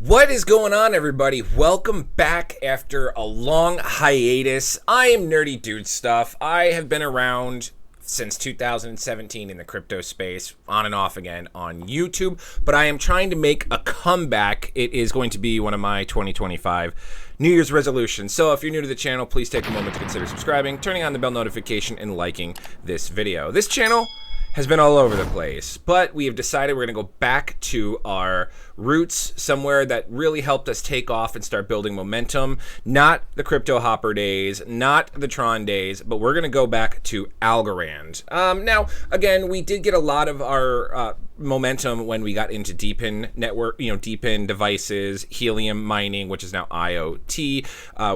What is going on, everybody? Welcome back after a long hiatus. I am Nerdy Dude Stuff. I have been around since 2017 in the crypto space, on and off again on YouTube, but I am trying to make a comeback. It is going to be one of my 2025 New Year's resolutions. So if you're new to the channel, please take a moment to consider subscribing, turning on the bell notification, and liking this video. This channel has been all over the place, but we have decided we're going to go back to our roots, somewhere that really helped us take off and start building momentum. Not the crypto hopper days, not the Tron days, but we're going to go back to Algorand. Now, again, we did get a lot of our momentum when we got into DePIN network, DePIN devices, helium mining, which is now IoT.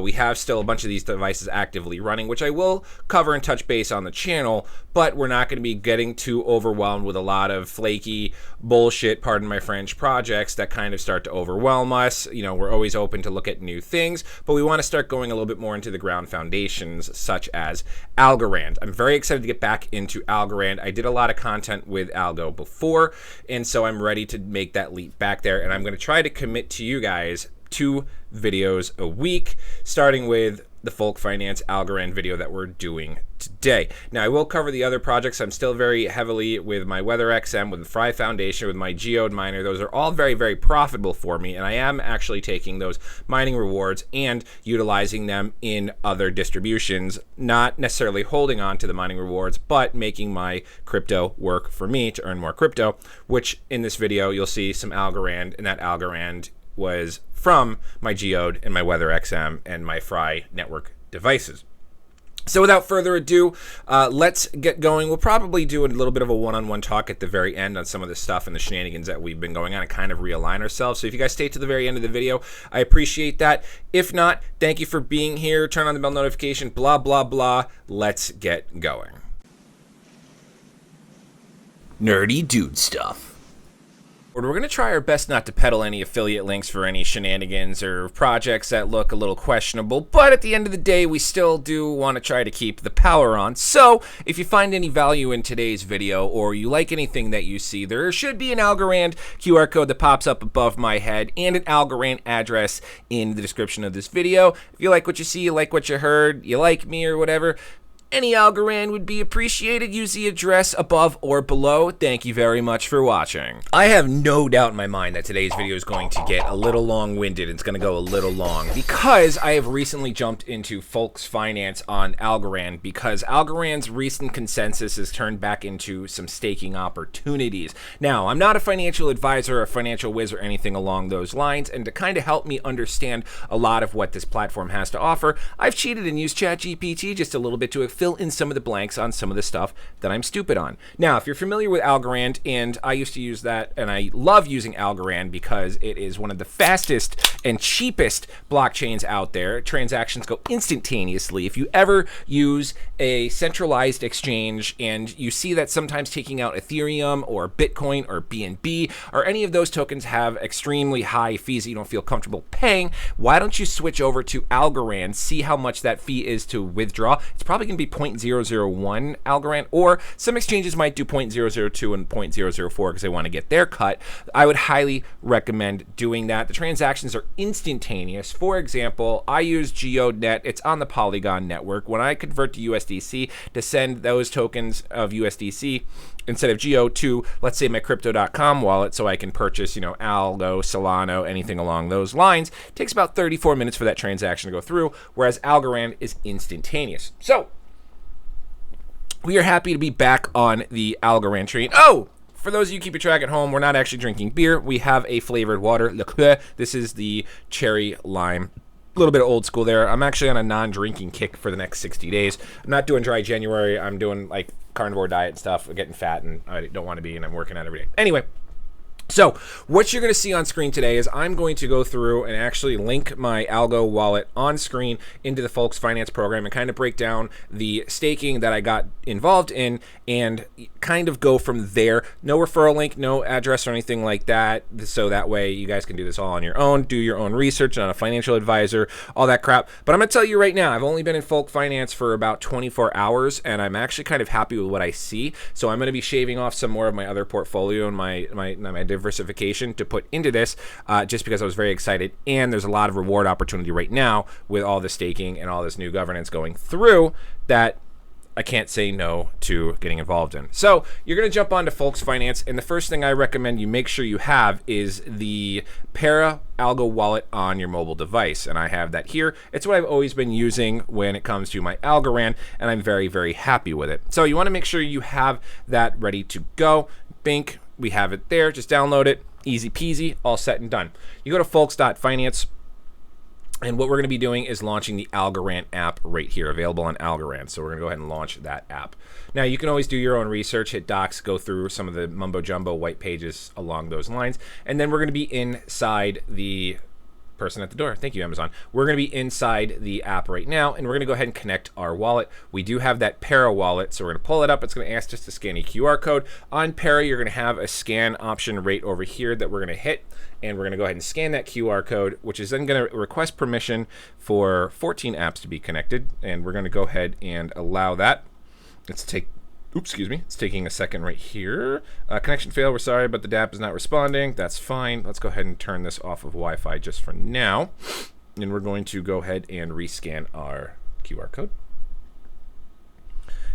We have still a bunch of these devices actively running, which I will cover and touch base on the channel, but we're not going to be getting too overwhelmed with a lot of flaky bullshit, pardon my French, projects that kind of start to overwhelm us. We're always open to look at new things, but we want to start going a little bit more into the ground foundations, such as Algorand. I'm very excited to get back into Algorand. I did a lot of content with Algo before, and so I'm ready to make that leap back there, and I'm going to try to commit to you guys 2 videos a week, starting with the Folk Finance Algorand video that we're doing today. Now, I will cover the other projects. I'm still very heavily with my WeatherXM, with the Fry Foundation, with my geode miner. Those are all very, very profitable for me, and I am actually taking those mining rewards and utilizing them in other distributions, not necessarily holding on to the mining rewards, but making my crypto work for me to earn more crypto, which in this video, you'll see some Algorand, and that Algorand was from my geode and my WeatherXM and my Fry network devices. So without further ado, let's get going. We'll probably do a little bit of a one-on-one talk at the very end on some of the stuff and the shenanigans that we've been going on and kind of realign ourselves. So if you guys stay to the very end of the video, I appreciate that. If not, thank you for being here. Turn on the bell notification, blah, blah, blah. Let's get going. Nerdy Dude Stuff. We're going to try our best not to peddle any affiliate links for any shenanigans or projects that look a little questionable, but at the end of the day, we still do want to try to keep the power on. So if you find any value in today's video or you like anything that you see, there should be an Algorand QR code that pops up above my head and an Algorand address in the description of this video. If you like what you see, you like what you heard, you like me or whatever, any Algorand would be appreciated. Use the address above or below. Thank you very much for watching. I have no doubt in my mind that today's video is going to get a little long-winded. It's going to go a little long because I have recently jumped into Folks Finance on Algorand because Algorand's recent consensus has turned back into some staking opportunities. Now, I'm not a financial advisor or a financial whiz or anything along those lines, and to kind of help me understand a lot of what this platform has to offer, I've cheated and used ChatGPT just a little bit to fill in some of the blanks on some of the stuff that I'm stupid on. Now, if you're familiar with Algorand, and I used to use that, and I love using Algorand because it is one of the fastest and cheapest blockchains out there. Transactions go instantaneously. If you ever use a centralized exchange and you see that sometimes taking out Ethereum or Bitcoin or BNB or any of those tokens have extremely high fees that you don't feel comfortable paying, why don't you switch over to Algorand, see how much that fee is to withdraw. It's probably going to be 0.001 Algorand, or some exchanges might do 0.002 and 0.004 because they want to get their cut. I would highly recommend doing that. The transactions are instantaneous. For example, I use GeodeNet. It's on the Polygon network. When I convert to USDC to send those tokens of USDC instead of Geo to, let's say, my Crypto.com wallet so I can purchase, Algo, Solano, anything along those lines, it takes about 34 minutes for that transaction to go through, whereas Algorand is instantaneous. So we are happy to be back on the Algorand train. Oh, for those of you keeping track at home, we're not actually drinking beer. We have a flavored water, liqueur. This is the cherry lime. A little bit of old school there. I'm actually on a non-drinking kick for the next 60 days. I'm not doing dry January. I'm doing like carnivore diet and stuff. I'm getting fat and I don't want to be, and I'm working out every day. Anyway, so what you're going to see on screen today is I'm going to go through and actually link my Algo wallet on screen into the Folks Finance program and kind of break down the staking that I got involved in and kind of go from there. No referral link, no address or anything like that. So that way you guys can do this all on your own, do your own research, not a financial advisor, all that crap. But I'm going to tell you right now, I've only been in Folk Finance for about 24 hours and I'm actually kind of happy with what I see. So I'm going to be shaving off some more of my other portfolio and my diversification to put into this, just because I was very excited. And there's a lot of reward opportunity right now with all the staking and all this new governance going through that I can't say no to getting involved in. So you're going to jump onto Folks Finance, and the first thing I recommend you make sure you have is the Para Algo wallet on your mobile device, and I have that here. It's what I've always been using when it comes to my Algorand, and I'm very, very happy with it. So you want to make sure you have that ready to go. Bink, we have it there. Just download it. Easy peasy, all set and done. You go to folks.finance. And what we're going to be doing is launching the Algorand app right here, available on Algorand. So we're going to go ahead and launch that app. Now, you can always do your own research, hit docs, go through some of the mumbo-jumbo white pages along those lines. And then we're going to be inside the person at the door. Thank you, Amazon. We're going to be inside the app right now, and we're going to go ahead and connect our wallet. We do have that Para wallet, so we're going to pull it up. It's going to ask us to scan a QR code. On Para, you're going to have a scan option right over here that we're going to hit, and we're going to go ahead and scan that QR code, which is then going to request permission for 14 apps to be connected, and we're going to go ahead and allow that. Let's take Oops, excuse me. It's taking a second right here. Connection failed. We're sorry, but the DApp is not responding. That's fine. Let's go ahead and turn this off of Wi-Fi just for now. And we're going to go ahead and rescan our QR code.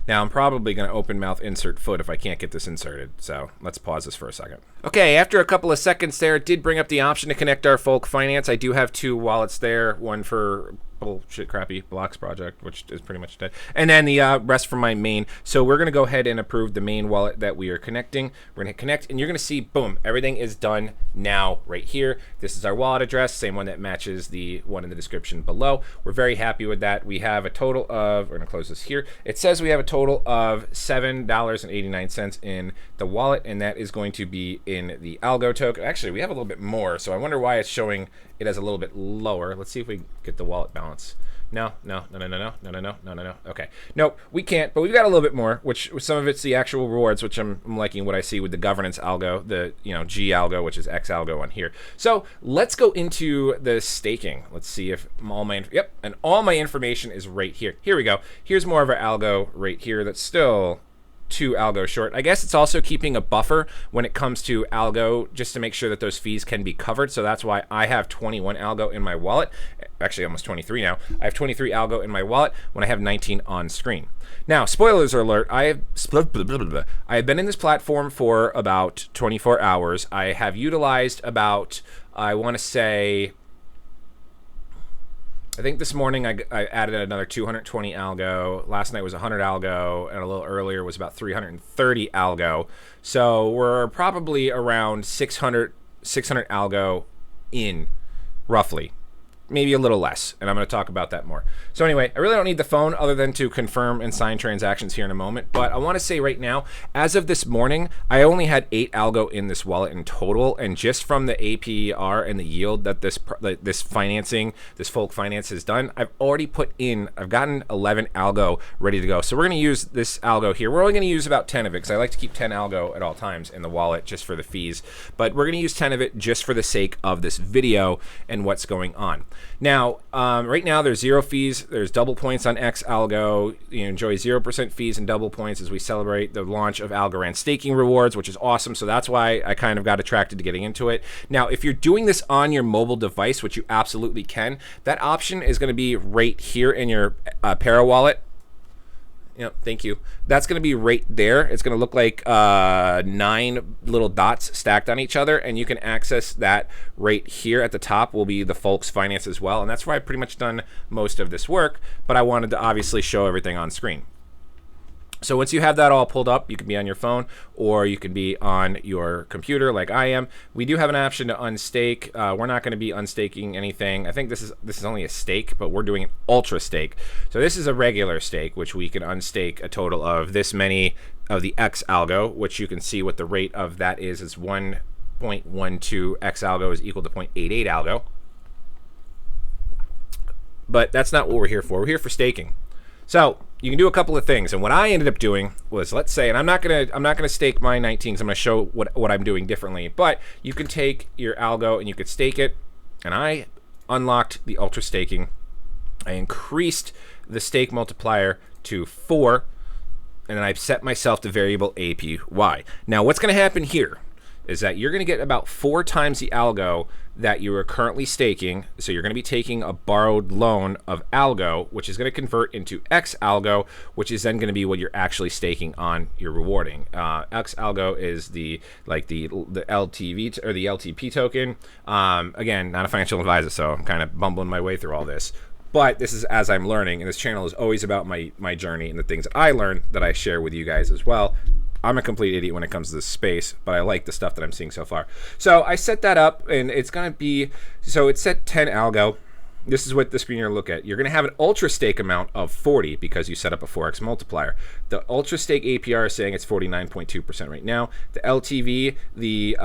Now, I'm probably going to open mouth insert foot if I can't get this inserted. So let's pause this for a second. Okay, after a couple of seconds there, it did bring up the option to connect our Folk Finance. I do have two wallets there, one for bullshit crappy blocks project, which is pretty much dead, and then the rest from my main. So we're going to go ahead and approve the main wallet that we are connecting. We're going to hit connect, and you're going to see, boom, everything is done now right here. This is our wallet address, same one that matches the one in the description below. We're very happy with that. We have a total of, we're going to close this here. It says we have a total of $7.89 in the wallet, and that is going to be in the Algo token. Actually, we have a little bit more, so I wonder why it's showing it as a little bit lower. Let's see if we get the wallet balance. No. Okay. Nope, we can't, but we've got a little bit more, which some of it's the actual rewards, which I'm liking what I see with the governance algo, the G algo, which is X algo on here. So let's go into the staking. Let's see if all my information is right here. Here we go. Here's more of our algo right here that's still 2 algo short. I guess it's also keeping a buffer when it comes to algo, just to make sure that those fees can be covered. So that's why I have 21 algo in my wallet. Actually, almost 23 now. I have 23 algo in my wallet when I have 19 on screen. Now, spoilers alert, I have been in this platform for about 24 hours. I have utilized about, I want to say, I think this morning I added another 220 algo. Last night was 100 algo, and a little earlier was about 330 algo. So we're probably around 600 algo in, roughly. Maybe a little less, and I'm going to talk about that more. So anyway, I really don't need the phone other than to confirm and sign transactions here in a moment, but I want to say right now, as of this morning, I only had 8 algo in this wallet in total, and just from the APR and the yield that this Folk Finance has done, I've gotten 11 algo ready to go. So we're going to use this algo here. We're only going to use about 10 of it, because I like to keep 10 algo at all times in the wallet just for the fees, but we're going to use 10 of it just for the sake of this video and what's going on. Now, right now there's 0 fees. There's double points on X Algo. You enjoy 0% fees and double points as we celebrate the launch of Algorand staking rewards, which is awesome. So that's why I kind of got attracted to getting into it. Now, if you're doing this on your mobile device, which you absolutely can, that option is going to be right here in your Para wallet. Yep, thank you. That's going to be right there. It's going to look like 9 little dots stacked on each other, and you can access that right here at the top will be the Folks Finance as well, and that's where I've pretty much done most of this work, but I wanted to obviously show everything on screen. So once you have that all pulled up, you can be on your phone or you can be on your computer like I am. We do have an option to unstake. We're not going to be unstaking anything. I think this is only a stake, but we're doing an ultra stake. So this is a regular stake, which we can unstake a total of this many of the X algo, which you can see what the rate of that is 1.12 X algo is equal to 0.88 algo. But that's not what we're here for. We're here for staking. So you can do a couple of things, and what I ended up doing was, let's say, and I'm not gonna stake my 19s. I'm gonna show what I'm doing differently. But you can take your algo and you could stake it, and I unlocked the ultra staking. I increased the stake multiplier to 4, and then I set myself the variable APY. Now, what's gonna happen here is that you're going to get about 4 times the algo that you are currently staking. So you're going to be taking a borrowed loan of algo, which is going to convert into X algo, which is then going to be what you're actually staking on your rewarding. X algo is the LTV or the LTP token. Again, not a financial advisor, so I'm kind of bumbling my way through all this. But this is as I'm learning, and this channel is always about my journey and the things that I learn that I share with you guys as well. I'm a complete idiot when it comes to this space, but I like the stuff that I'm seeing so far. So I set that up, and it's going to be, so it's set 10 algo. This is what the screen you're going to look at. You're going to have an ultra stake amount of 40 because you set up a 4x multiplier. The ultra stake APR is saying it's 49.2% right now. The LTV, the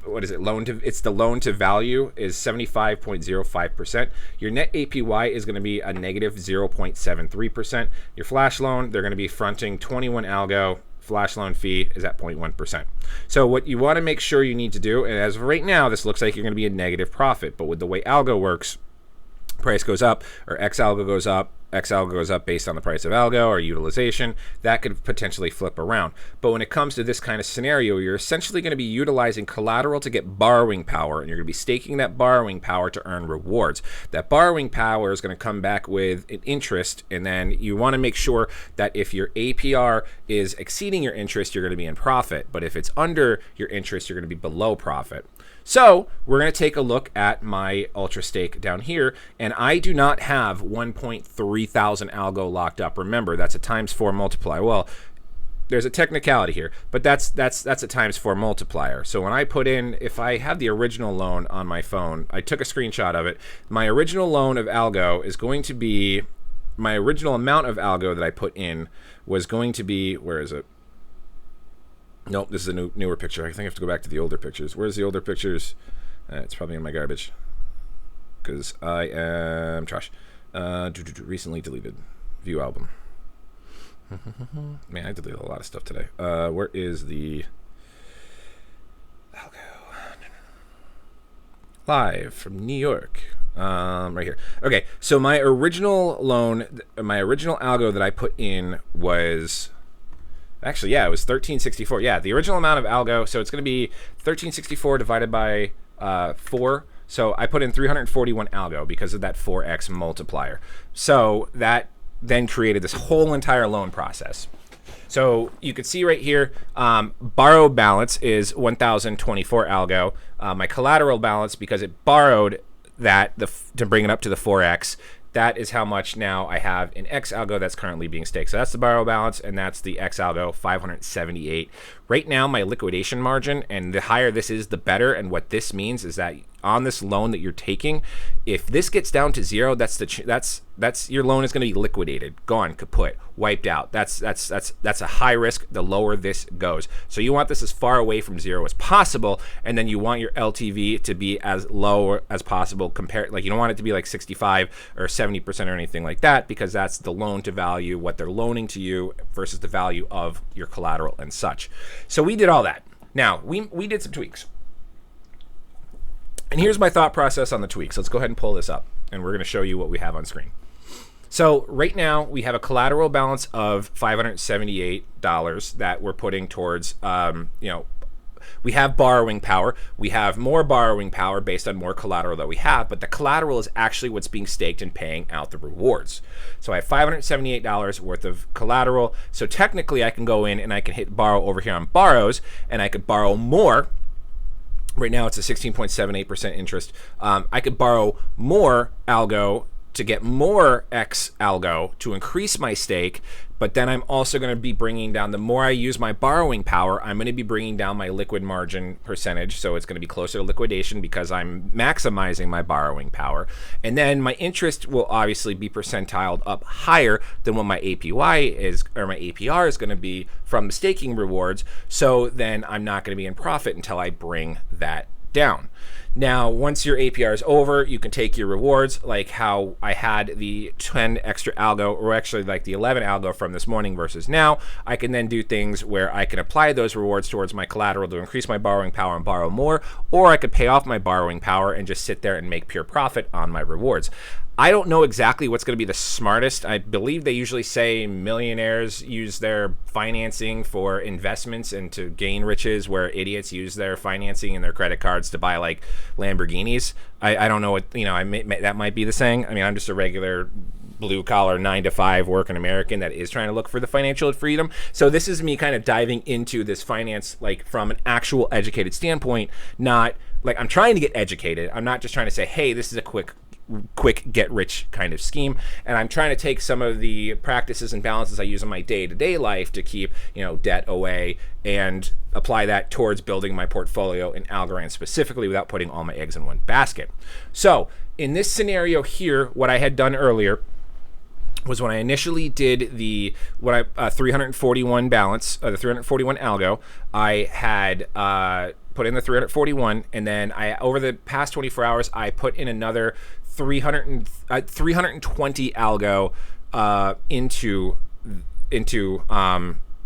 what is it? It's the loan to value is 75.05%. Your net APY is going to be a negative 0.73%. Your flash loan, they're going to be fronting 21 algo. Flash loan fee is at 0.1%. So what you want to make sure you need to do, and as of right now, this looks like you're going to be a negative profit, but with the way algo works, price goes up or X algo goes up, X algo goes up based on the price of algo or utilization, that could potentially flip around. But when it comes to this kind of scenario, you're essentially going to be utilizing collateral to get borrowing power, and you're going to be staking that borrowing power to earn rewards. That borrowing power is going to come back with an interest, and then you want to make sure that if your APR is exceeding your interest, you're going to be in profit. But if it's under your interest, you're going to be below profit. So we're going to take a look at my ultra stake down here, and I do not have 1.3 thousand algo locked up. Remember, that's a ×4 multiplier. Well, there's a technicality here, but that's a ×4 multiplier. So when I put in, if I have the original loan on my phone, I took a screenshot of it. My original loan of algo is going to be, my original amount of algo that I put in was going to be, where is it? Nope, this is a newer picture. I think I have to go back to the older pictures. Where's the older pictures? It's probably in my garbage because I am trash. Recently deleted. View album. Man, I deleted a lot of stuff today. Where is the algo? Live from New York. Right here. Okay, so my original loan, my original algo that I put in was... Actually, yeah, it was 1364. Yeah, the original amount of algo, so it's going to be 1364 divided by 4. So I put in 341 algo because of that 4x multiplier. So that then created this whole entire loan process. So you can see right here, borrow balance is 1,024 algo. My collateral balance, because it borrowed that to bring it up to the 4x, that is how much now I have in X algo that's currently being staked. So that's the borrow balance, and that's the X algo, 578. Right now, my liquidation margin, and the higher this is, the better. And what this means is that on this loan that you're taking, if this gets down to 0, that's your loan is going to be liquidated, gone, kaput, wiped out. That's a high risk. The lower this goes, so you want this as far away from 0 as possible, and then you want your LTV to be as low as possible. Like you don't want it to be like 65 or 70% or anything like that, because that's the loan to value, what they're loaning to you versus the value of your collateral and such. So we did all that. Now we did some tweaks. And here's my thought process on the tweaks. Let's go ahead and pull this up, and we're going to show you what we have on screen. So right now we have a collateral balance of $578 that we're putting towards, we have borrowing power. We have more borrowing power based on more collateral that we have, but the collateral is actually what's being staked and paying out the rewards. So I have $578 worth of collateral. So technically I can go in and I can hit borrow over here on borrows, and I could borrow more. Right now it's a 16.78% interest. I could borrow more algo to get more X algo to increase my stake, but then I'm also going to be bringing down, the more I use my borrowing power, I'm going to be bringing down my liquid margin percentage, so it's going to be closer to liquidation because I'm maximizing my borrowing power. And then my interest will obviously be percentiled up higher than what my APY is, or my APR is going to be from the staking rewards, so then I'm not going to be in profit until I bring that down. Now, once your APR is over, you can take your rewards, like how I had the 10 extra algo, or actually like the 11 algo from this morning versus now. I can then do things where I can apply those rewards towards my collateral to increase my borrowing power and borrow more, or I could pay off my borrowing power and just sit there and make pure profit on my rewards. I don't know exactly what's going to be the smartest. I believe they usually say millionaires use their financing for investments and to gain riches, where idiots use their financing and their credit cards to buy like Lamborghinis. I don't know what, that might be the saying. I mean, I'm just a regular blue collar 9-to-5 working American that is trying to look for the financial freedom. So this is me kind of diving into this finance like from an actual educated standpoint, not like I'm trying to get educated. I'm not just trying to say, hey, this is a quick get rich kind of scheme, and I'm trying to take some of the practices and balances I use in my day-to-day life to keep debt away and apply that towards building my portfolio in Algorand specifically, without putting all my eggs in one basket. So in this scenario here, what I had done earlier was when I initially did the 341 balance, the 341 algo, I had put in the 341, and then I, over the past 24 hours, I put in another 320 algo into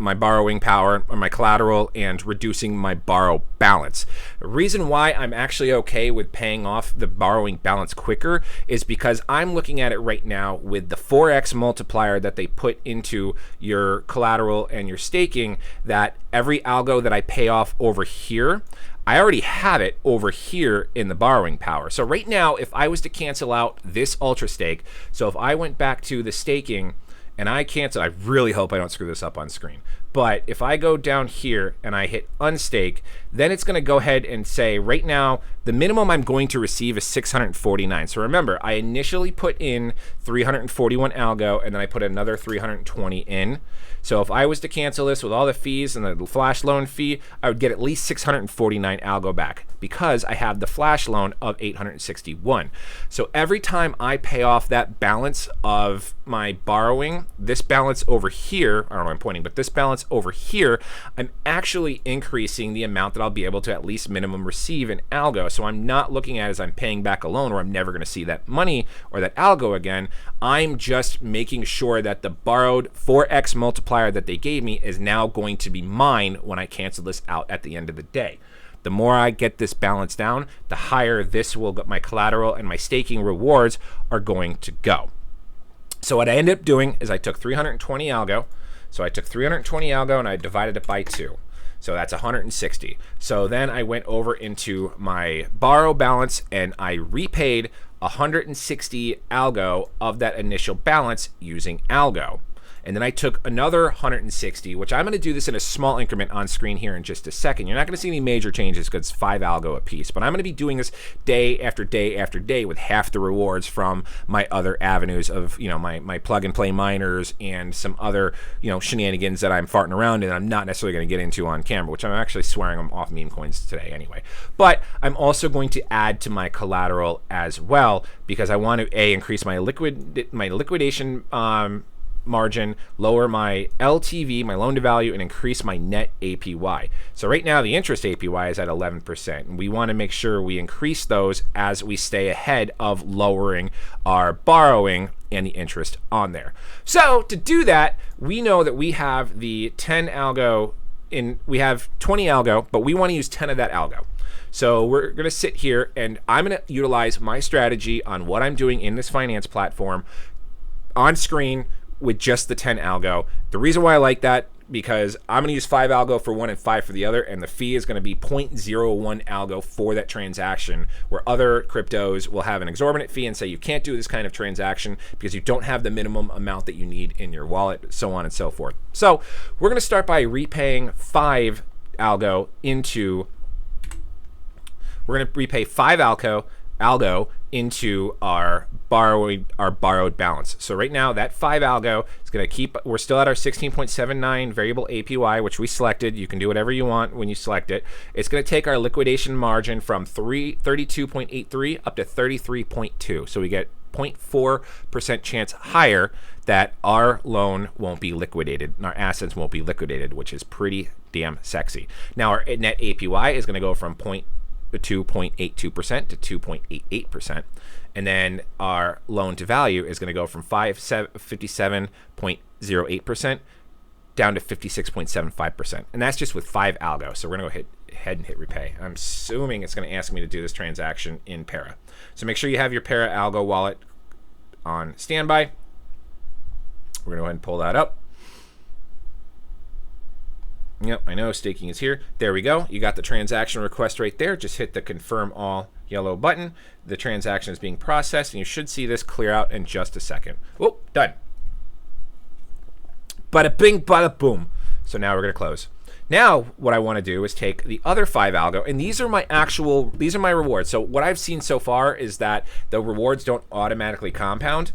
my borrowing power or my collateral and reducing my borrow balance. The reason why I'm actually okay with paying off the borrowing balance quicker is because I'm looking at it right now with the 4x multiplier that they put into your collateral and your staking, that every algo that I pay off over here, I already have it over here in the borrowing power. So right now, if I was to cancel out this ultra stake, so if I went back to the staking and I cancel, I really hope I don't screw this up on screen, but if I go down here and I hit unstake, then it's going to go ahead and say right now the minimum I'm going to receive is 649. So remember, I initially put in 341 algo and then I put another 320 in. So if I was to cancel this with all the fees and the flash loan fee, I would get at least 649 algo back because I have the flash loan of 861. So every time I pay off that balance of my borrowing, this balance over here, I don't know why I'm pointing, but this balance over here, I'm actually increasing the amount that I'll be able to at least minimum receive in algo. So I'm not looking at it as I'm paying back a loan where I'm never going to see that money or that algo again. I'm just making sure that the borrowed 4x multiplier that they gave me is now going to be mine when I cancel this out at the end of the day. The more I get this balance down, the higher this will get, my collateral and my staking rewards are going to go. So what I ended up doing is I took 320 algo. So I took 320 algo and I divided it by 2. So that's 160. So then I went over into my borrow balance and I repaid 160 algo of that initial balance using Algo. And then I took another 160, which I'm going to do this in a small increment on screen here in just a second. You're not going to see any major changes because it's 5 algo a piece, but I'm going to be doing this day after day after day with half the rewards from my other avenues of, my plug and play miners and some other, shenanigans that I'm farting around in that I'm not necessarily going to get into on camera, which I'm actually swearing them off meme coins today anyway. But I'm also going to add to my collateral as well because I want to increase my liquidation margin, lower my LTV, my loan to value, and increase my net APY. So right now the interest APY is at 11%, and we want to make sure we increase those as we stay ahead of lowering our borrowing and the interest on there. So to do that, we know that we have the 10 algo we have 20 algo, but we want to use 10 of that algo. So we're going to sit here and I'm going to utilize my strategy on what I'm doing in this finance platform on screen with just the 10 algo. The reason why I like that, because I'm going to use 5 algo for one and 5 for the other, and the fee is going to be 0.01 algo for that transaction, where other cryptos will have an exorbitant fee and say you can't do this kind of transaction because you don't have the minimum amount that you need in your wallet, so on and so forth. So we're going to start by repaying 5 algo into, we're going to repay 5 algo into our borrowed balance. So right now that 5 algo is going to keep, we're still at our 16.79 variable APY, which we selected. You can do whatever you want when you select it. It's going to take our liquidation margin from 32.83 up to 33.2. So we get 0.4% chance higher that our loan won't be liquidated and our assets won't be liquidated, which is pretty damn sexy. Now our net APY is going to go from 2.82% to 2.88%. And then our loan to value is going to go from 57.08% down to 56.75%. And that's just with 5 algo. So we're going to go ahead and hit repay. I'm assuming it's going to ask me to do this transaction in Para. So make sure you have your Para Algo wallet on standby. We're going to go ahead and pull that up. Yep, I know staking is here. There we go. You got the transaction request right there. Just hit the confirm all yellow button. The transaction is being processed, and you should see this clear out in just a second. Oh, done. Bada bing, bada boom. So now we're going to close. Now what I want to do is take the other 5 algo, and these are my rewards. So what I've seen so far is that the rewards don't automatically compound.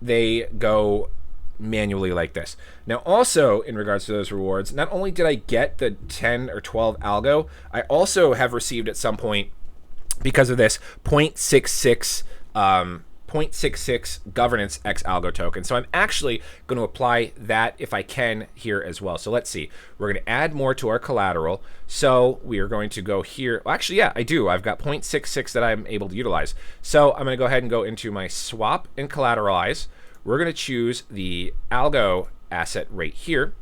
They go manually like this. Now also in regards to those rewards, not only did I get the 10 or 12 algo, I also have received at some point, because of this, 0.66 governance X algo token. So I'm actually going to apply that if I can here as well. So let's see. We're going to add more to our collateral. So we are going to go here. Well, actually, yeah, I do. I've got 0.66 that I'm able to utilize. So I'm going to go ahead and go into my swap and collateralize. We're going to choose the algo asset right here.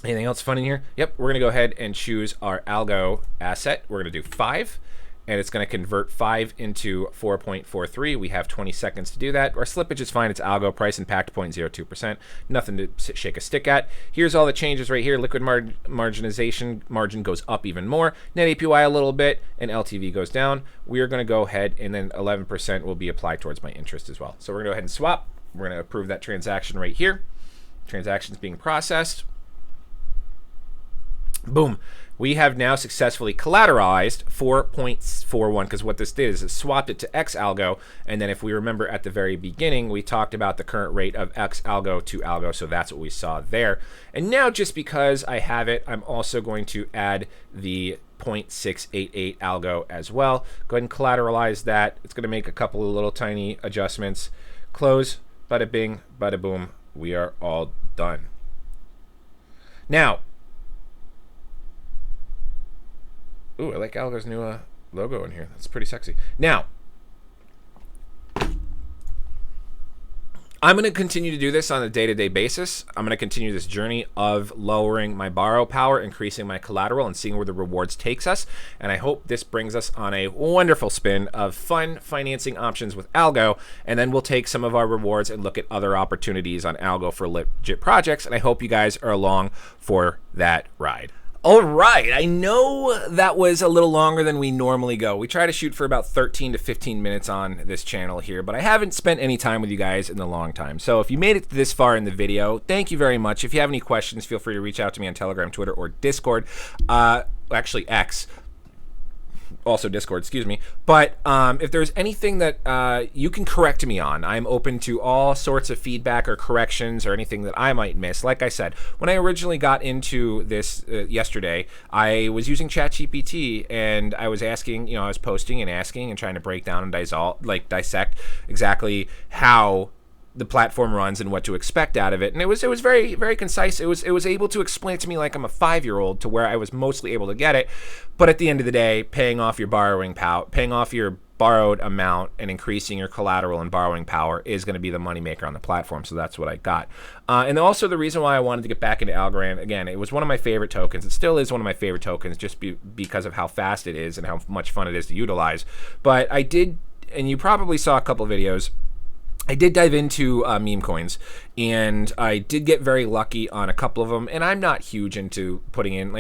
Anything else fun in here? Yep, we're going to go ahead and choose our algo asset. We're going to do 5, and it's going to convert 5 into 4.43. We have 20 seconds to do that. Our slippage is fine. It's algo, price impact 0.02%. Nothing to shake a stick at. Here's all the changes right here. Liquid marginization margin goes up even more. Net APY a little bit, and LTV goes down. We are going to go ahead, and then 11% will be applied towards my interest as well. So we're going to go ahead and swap. We're going to approve that transaction right here. Transaction's being processed. Boom. We have now successfully collateralized 4.41, because what this did is it swapped it to X algo, and then if we remember at the very beginning, we talked about the current rate of X algo to algo, so that's what we saw there. And now just because I have it, I'm also going to add the 0.688 algo as well. Go ahead and collateralize that. It's going to make a couple of little tiny adjustments. Close, bada bing, bada boom. We are all done. Now, ooh, I like Algo's new logo in here. That's pretty sexy. Now, I'm going to continue to do this on a day-to-day basis. I'm going to continue this journey of lowering my borrow power, increasing my collateral, and seeing where the rewards takes us. And I hope this brings us on a wonderful spin of fun financing options with Algo. And then we'll take some of our rewards and look at other opportunities on Algo for legit projects. And I hope you guys are along for that ride. All right, I know that was a little longer than we normally go. We try to shoot for about 13 to 15 minutes on this channel here, but I haven't spent any time with you guys in a long time. So if you made it this far in the video, thank you very much. If you have any questions, feel free to reach out to me on Telegram, Twitter, or Discord. Actually, X. Also Discord, excuse me. But if there's anything that you can correct me on, I'm open to all sorts of feedback or corrections or anything that I might miss. Like I said, when I originally got into this yesterday, I was using ChatGPT, and I was asking, I was posting and asking and trying to break down and dissect exactly how the platform runs and what to expect out of it. And it was very, very concise. It was able to explain it to me like I'm a 5-year-old, to where I was mostly able to get it. But at the end of the day, paying off your borrowed amount and increasing your collateral and borrowing power is going to be the moneymaker on the platform. So that's what I got. And also the reason why I wanted to get back into Algorand, again, it was one of my favorite tokens. It still is one of my favorite tokens, just because of how fast it is and how much fun it is to utilize. But I did, and you probably saw a couple videos, I did dive into meme coins, and I did get very lucky on a couple of them. And I'm not huge into putting in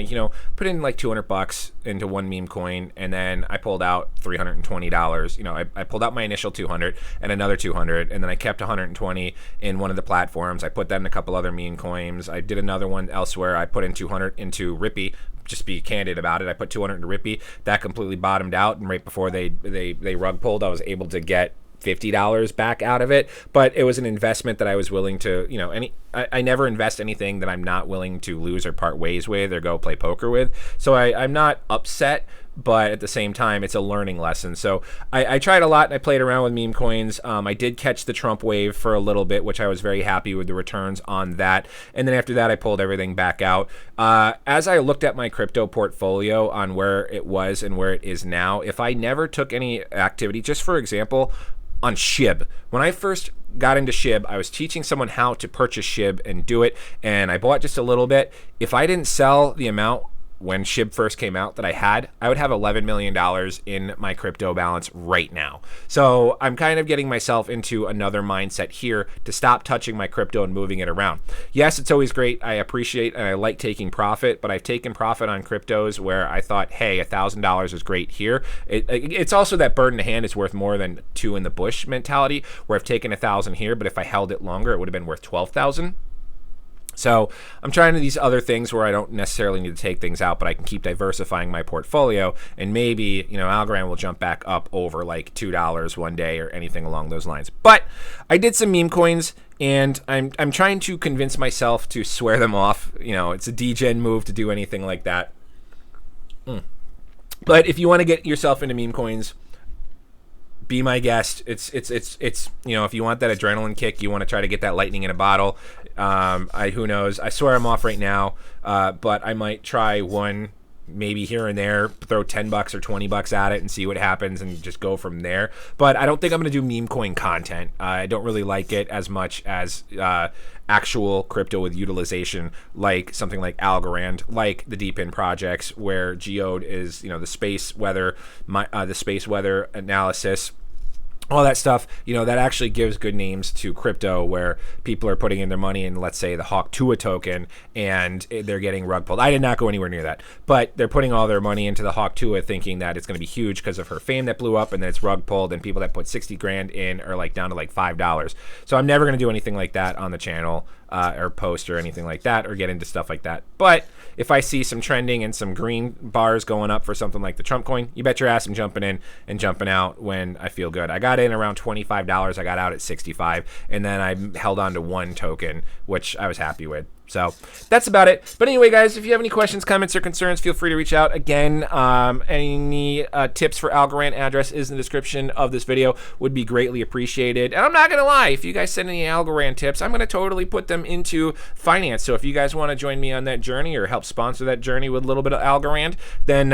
put in like $200 into one meme coin, and then I pulled out $320. I pulled out my initial 200 and another 200, and then I kept 120 in one of the platforms. I put that in a couple other meme coins. I did another one elsewhere. I put in 200 into Rippy. Just be candid about it. I put 200 into Rippy. That completely bottomed out, and right before they rug pulled, I was able to get $50 back out of it. But it was an investment that I was willing to, I never invest anything that I'm not willing to lose or part ways with or go play poker with. So I'm not upset, but at the same time, it's a learning lesson. So I tried a lot, and I played around with meme coins. I did catch the Trump wave for a little bit, which I was very happy with the returns on that. And then after that, I pulled everything back out. As I looked at my crypto portfolio on where it was and where it is now, if I never took any activity, just for example, on SHIB, when I first got into SHIB, I was teaching someone how to purchase SHIB and do it, and I bought just a little bit. If I didn't sell the amount when SHIB first came out that I would have $11 million in my crypto balance right now. So I'm kind of getting myself into another mindset here to stop touching my crypto and moving it around. Yes, it's always great. I appreciate and I like taking profit, but I've taken profit on cryptos where I thought, hey, $1,000 is great here. It's also that bird in the hand is worth more than two in the bush mentality, where I've taken 1,000 here, but if I held it longer, it would have been worth 12,000. So I'm trying to these other things where I don't necessarily need to take things out, but I can keep diversifying my portfolio, and maybe, Algorand will jump back up over like $2 one day or anything along those lines. But I did some meme coins, and I'm trying to convince myself to swear them off. It's a degen move to do anything like that. But if you want to get yourself into meme coins, be my guest. It's if you want that adrenaline kick, you want to try to get that lightning in a bottle. Who knows? I swear I'm off right now, but I might try one maybe here and there, throw $10 or $20 at it and see what happens and just go from there. But I don't think I'm going to do meme coin content. I don't really like it as much as actual crypto with utilization, like something like Algorand, like the Deep In projects, where geode is the space weather, the space weather analysis. All that stuff, that actually gives good names to crypto, where people are putting in their money in, let's say, the Hawk Tua token, and they're getting rug pulled. I did not go anywhere near that, but they're putting all their money into the Hawk Tua, thinking that it's going to be huge because of her fame that blew up, and then it's rug pulled, and people that put 60 grand in are like down to like $5. So I'm never going to do anything like that on the channel, or post or anything like that, or get into stuff like that. But if I see some trending and some green bars going up for something like the Trump coin, you bet your ass I'm jumping in and jumping out when I feel good. I got in around $25. I got out at 65, and then I held on to one token, which I was happy with. So that's about it. But anyway, guys, if you have any questions, comments, or concerns, feel free to reach out. Again, any tips for Algorand address is in the description of this video. Would be greatly appreciated. And I'm not going to lie, if you guys send any Algorand tips, I'm going to totally put them into finance. So if you guys want to join me on that journey or help sponsor that journey with a little bit of Algorand, then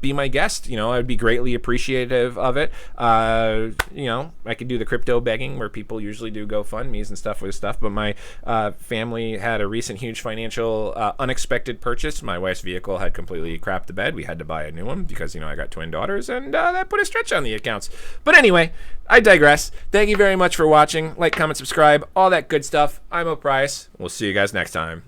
be my guest. I would be greatly appreciative of it. I could do the crypto begging, where people usually do GoFundMes and stuff with stuff. But my family had a recent huge financial unexpected purchase. My wife's vehicle had completely crapped the bed. We had to buy a new one because I got twin daughters, and that put a stretch on the accounts. But anyway, I digress. Thank you very much for watching. Like, comment, subscribe, all that good stuff. I'm O'Price. We'll see you guys next time.